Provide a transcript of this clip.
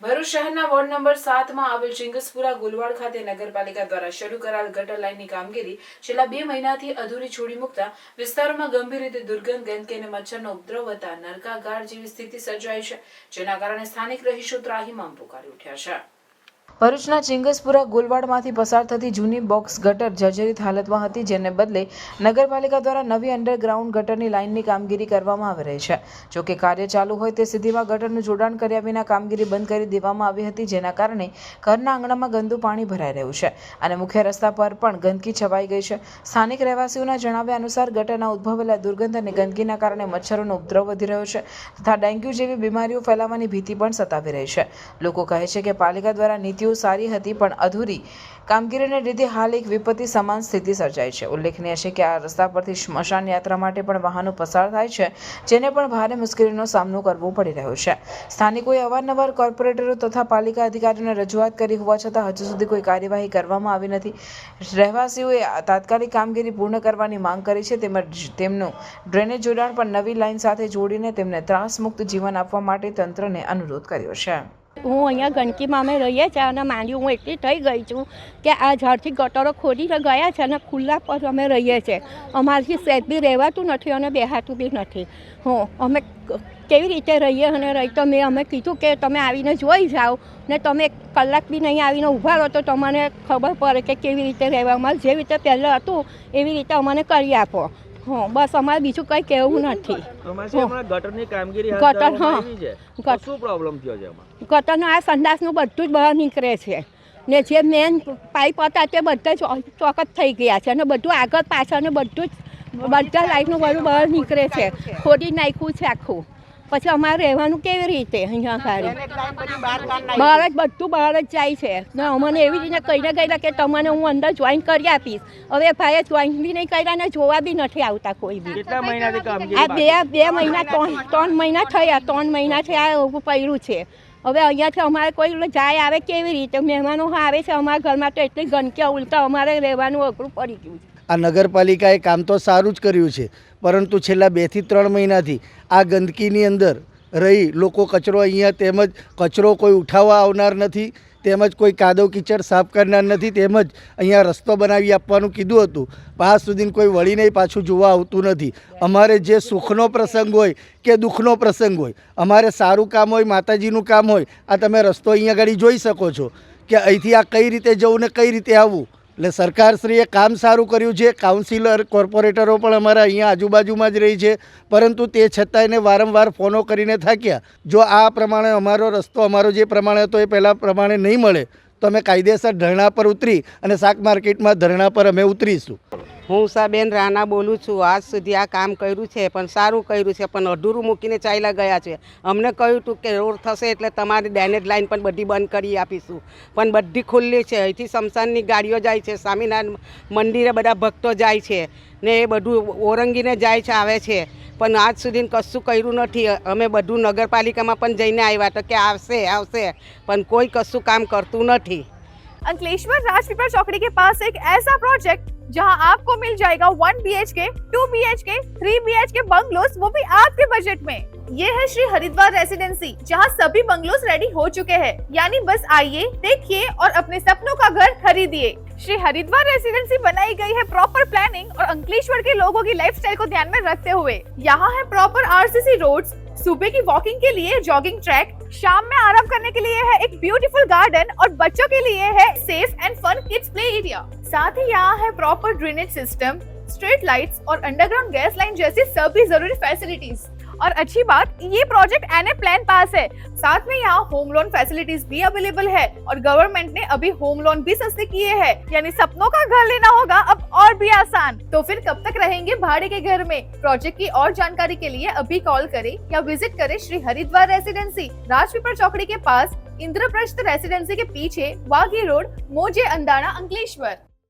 ભરૂચ શહેરના ward number 7 માં આવેલ ચિંગસપુરા ગુલવાડ ખાતે નગરપાલિકા દ્વારા શરૂ કરાયેલ ગટર લાઇનની કામગીરી છેલ્લા 2 મહિનાથી અધૂરી છોડી મૂકતા વિસ્તારોમાં ગંભીર રીતે દુર્ગંધ, ગંદકી અને મચ્છરનો ઉપદ્રવ વધતા નરકાગાર જેવી સ્થિતિ સર્જાઈ છે, જેના કારણે સ્થાનિક રહીશો ત્રાહિમામ પુકારી ઉઠ્યા છે। ભરૂચના ચિંગસપુરા ગુલવાડમાંથી પસાર થતી જૂની બોક્સ ગટર જર્જરિત હાલતમાં હતી, જેને બદલે નગરપાલિકા દ્વારા નવી અંડરગ્રાઉન્ડ ગટરની લાઇનની કામગીરી કરવામાં આવી રહી છે। જો કે કાર્ય ચાલુ હોય તે સ્થિતિમાં ગટરનું જોડાણ કર્યા વિના કામગીરી બંધ કરી દેવામાં આવી હતી, જેના કારણે ઘરના આંગણામાં ગંદુ પાણી ભરાઈ રહ્યું છે અને મુખ્ય રસ્તા પર પણ ગંદકી છવાઈ ગઈ છે। સ્થાનિક રહેવાસીઓના જણાવ્યા અનુસાર ગટરના ઉદ્ભવેલા દુર્ગંધ અને ગંદકીના કારણે મચ્છરોનો ઉપદ્રવ વધી રહ્યો છે તથા ડેન્ગ્યુ જેવી બીમારીઓ ફેલાવાની ભીતિ પણ સતાવી રહી છે। લોકો કહે છે કે પાલિકા દ્વારા નીતિઓ સારી હતી પણ અધૂરી કામગીરીને લીધે હાલ એક વિપત્તિ સમાન સ્થિતિ સર્જાઈ છે। ઉલ્લેખનીય છે કે આ રસ્તા પરથી સ્મશાન યાત્રા માટે પણ વાહનો પસાર થાય છે, જેને પણ ભારે મુશ્કેલીનો સામનો કરવો પડી રહ્યો છે। સ્થાનિકોએ અવારનવાર કોર્પોરેટરો તથા પાલિકા અધિકારીઓને રજૂઆત કરી હોવા છતાં હજુ સુધી કોઈ કાર્યવાહી કરવામાં આવી નથી। રહેવાસીઓએ તાત્કાલિક કામગીરી પૂર્ણ કરવાની માંગ કરી છે, તેમજ તેમનું ડ્રેનેજ જોડાણ પણ નવી લાઇન સાથે જોડીને તેમને ત્રાસમુક્ત જીવન આપવા માટે તંત્રને અનુરોધ કર્યો છે। હું અહીંયા ગંદકીમાં અમે રહીએ છીએ અને માંડી હું એટલી થઈ ગઈ છું કે આ ઝાડથી ગટરો ખોદીને ગયા છે અને ખુલ્લા પર અમે રહીએ છીએ। અમારાથી સહેજ બી રહેવાતું નથી અને બેહાતું બી નથી। અમે કેવી રીતે રહીએ અને રહી તો અમે કીધું કે તમે આવીને જોઈ જાઓ ને તમે 1 કલાક બી નહીં આવીને ઊભા રહો તો તમને ખબર પડે કે કેવી રીતે રહેવામાં જેવી રીતે પહેલાં હતું એવી રીતે અમને કરી આપો। બસ અમારે બીજું કંઈ કહેવું નથી। ગટરનો આ સંડાસનું બધું જ બહાર નીકળે છે ને જે મેન પાઇપ હતા તે બધા ચોકટ થઈ ગયા છે અને બધું આગળ પાછળ ને બધું જ બધા લાઇટનું બધું બહાર નીકળે છે, ખોદી નાખ્યું છે આખું। પછી અમારે રહેવાનું કેવી રીતે અહીંયા આગળ બહાર જ બધું બહાર જ જાય છે ને અમને એવી રીતે કહીને ગયેલા કે તમને હું અંદર જોઈન કરી આપીશ। હવે ભાઈએ જોઈન બી નહીં કર્યા ને જોવા બી નથી આવતા કોઈ બી। આ બે મહિના 3 મહિના થયા, 3 મહિનાથી આ એવું પડ્યું છે। હવે અહીંયાથી અમારે કોઈ જાય આવે કેવી રીતે? મહેમાનો આવે છે અમારા ઘરમાં તો એટલી ગંદકી ઉલટા અમારે રહેવાનું અઘરું પડી ગયું છે। આ નગરપાલિકાએ કામ તો સારું જ કર્યું છે, પરંતુ છેલ્લા 2 થી 3 મહિનાથી આ ગંદકીની અંદર રહી લોકો કચરો અહીંયા તેમજ કચરો કોઈ ઉઠાવવા આવનાર નથી, તેમજ કોઈ કાદવ કીચડ સાફ કરનાર નથી, તેમજ અહીંયા રસ્તો બનાવી આપવાનું કીધું હતું પણ આજ સુધી કોઈ વળી નહીં પાછું જોવા આવતું નથી। અમારે જે સુખનો પ્રસંગ હોય કે દુઃખનો પ્રસંગ હોય, અમારે સારું કામ હોય, માતાજીનું કામ હોય, આ તમે રસ્તો અહીંયા આગળ જોઈ શકો છો કે અહીંથી આ કઈ રીતે જવું ને કઈ રીતે આવવું। એટલે સરકારશ્રીએ કામ સારું કર્યું છે। કાઉન્સિલર, કોર્પોરેટરો પણ અમારા અહીંયા આજુબાજુમાં જ રહી છે, પરંતુ તે છતાં એને વારંવાર ફોનો કરીને થાક્યા। જો આ પ્રમાણે અમારો રસ્તો અમારો જે પ્રમાણે હતો એ પહેલાં પ્રમાણે નહીં મળે તો અમે કાયદેસર ધરણા પર ઉતરી અને શાક માર્કેટમાં ધરણા પર અમે ઉતરીશું। હું ઉષાબેન રાણા બોલું છું। આજ સુધી આ કામ કર્યું છે પણ સારું કર્યું છે, પણ અધૂરું મૂકીને ચાલ્યા ગયા છે। અમને કહ્યું હતું કે રોડ થશે એટલે તમારી ડ્રેનેજ લાઇન પણ બધી બંધ કરી આપીશું, પણ બધી ખુલ્લી છે। અહીંથી સ્મશાનની ગાડીઓ જાય છે, સ્વામિનારાયણ મંદિરે બધા ભક્તો જાય છે ને એ બધું ઓરંગીને જાય છે, આવે છે, પણ આજ સુધી કશું કર્યું નથી। અમે બધું નગરપાલિકામાં પણ જઈને આવ્યા તો કે આવશે પણ કોઈ કશું કામ કરતું નથી। अंकलेश्वर राजपीपल चौकड़ी के पास एक ऐसा प्रोजेक्ट जहां आपको मिल जाएगा 1 BHK, 2 BHK, 3 BHK बंगलोस, वो भी आपके बजट में। ये है श्री हरिद्वार रेसिडेंसी, जहां सभी बंगलोस रेडी हो चुके हैं, यानी बस आइए, देखिए और अपने सपनों का घर खरीदिए। श्री हरिद्वार रेसिडेंसी बनाई गई है प्रॉपर प्लानिंग और अंकलेश्वर के लोगों की लाइफस्टाइल को ध्यान में रखते हुए। यहाँ है प्रॉपर RCC रोड्स, सुबह की वॉकिंग के लिए जॉगिंग ट्रैक, शाम में आराम करने के लिए है एक ब्यूटीफुल गार्डन और बच्चों के लिए है safe and fun kids play area. साथ ही यहाँ है proper drainage system, street lights और अंडरग्राउंड गैस लाइन जैसी सभी जरूरी फैसिलिटीज। और अच्छी बात, ये प्रोजेक्ट NA प्लान पास है। साथ में यहाँ होम लोन फैसिलिटीज भी अवेलेबल है और गवर्नमेंट ने अभी होम लोन भी सस्ते किए हैं, यानी सपनों का घर लेना होगा अब और भी आसान। तो फिर कब तक रहेंगे भाड़े के घर में? प्रोजेक्ट की और जानकारी के लिए अभी कॉल करें या विजिट करें श्री हरिद्वार रेसिडेंसी, राजपीपल चौकड़ी के पास, इंद्रप्रस्थ रेसिडेंसी के पीछे, वाघी रोड, मोजे अंदाना, अंकलेश्वर।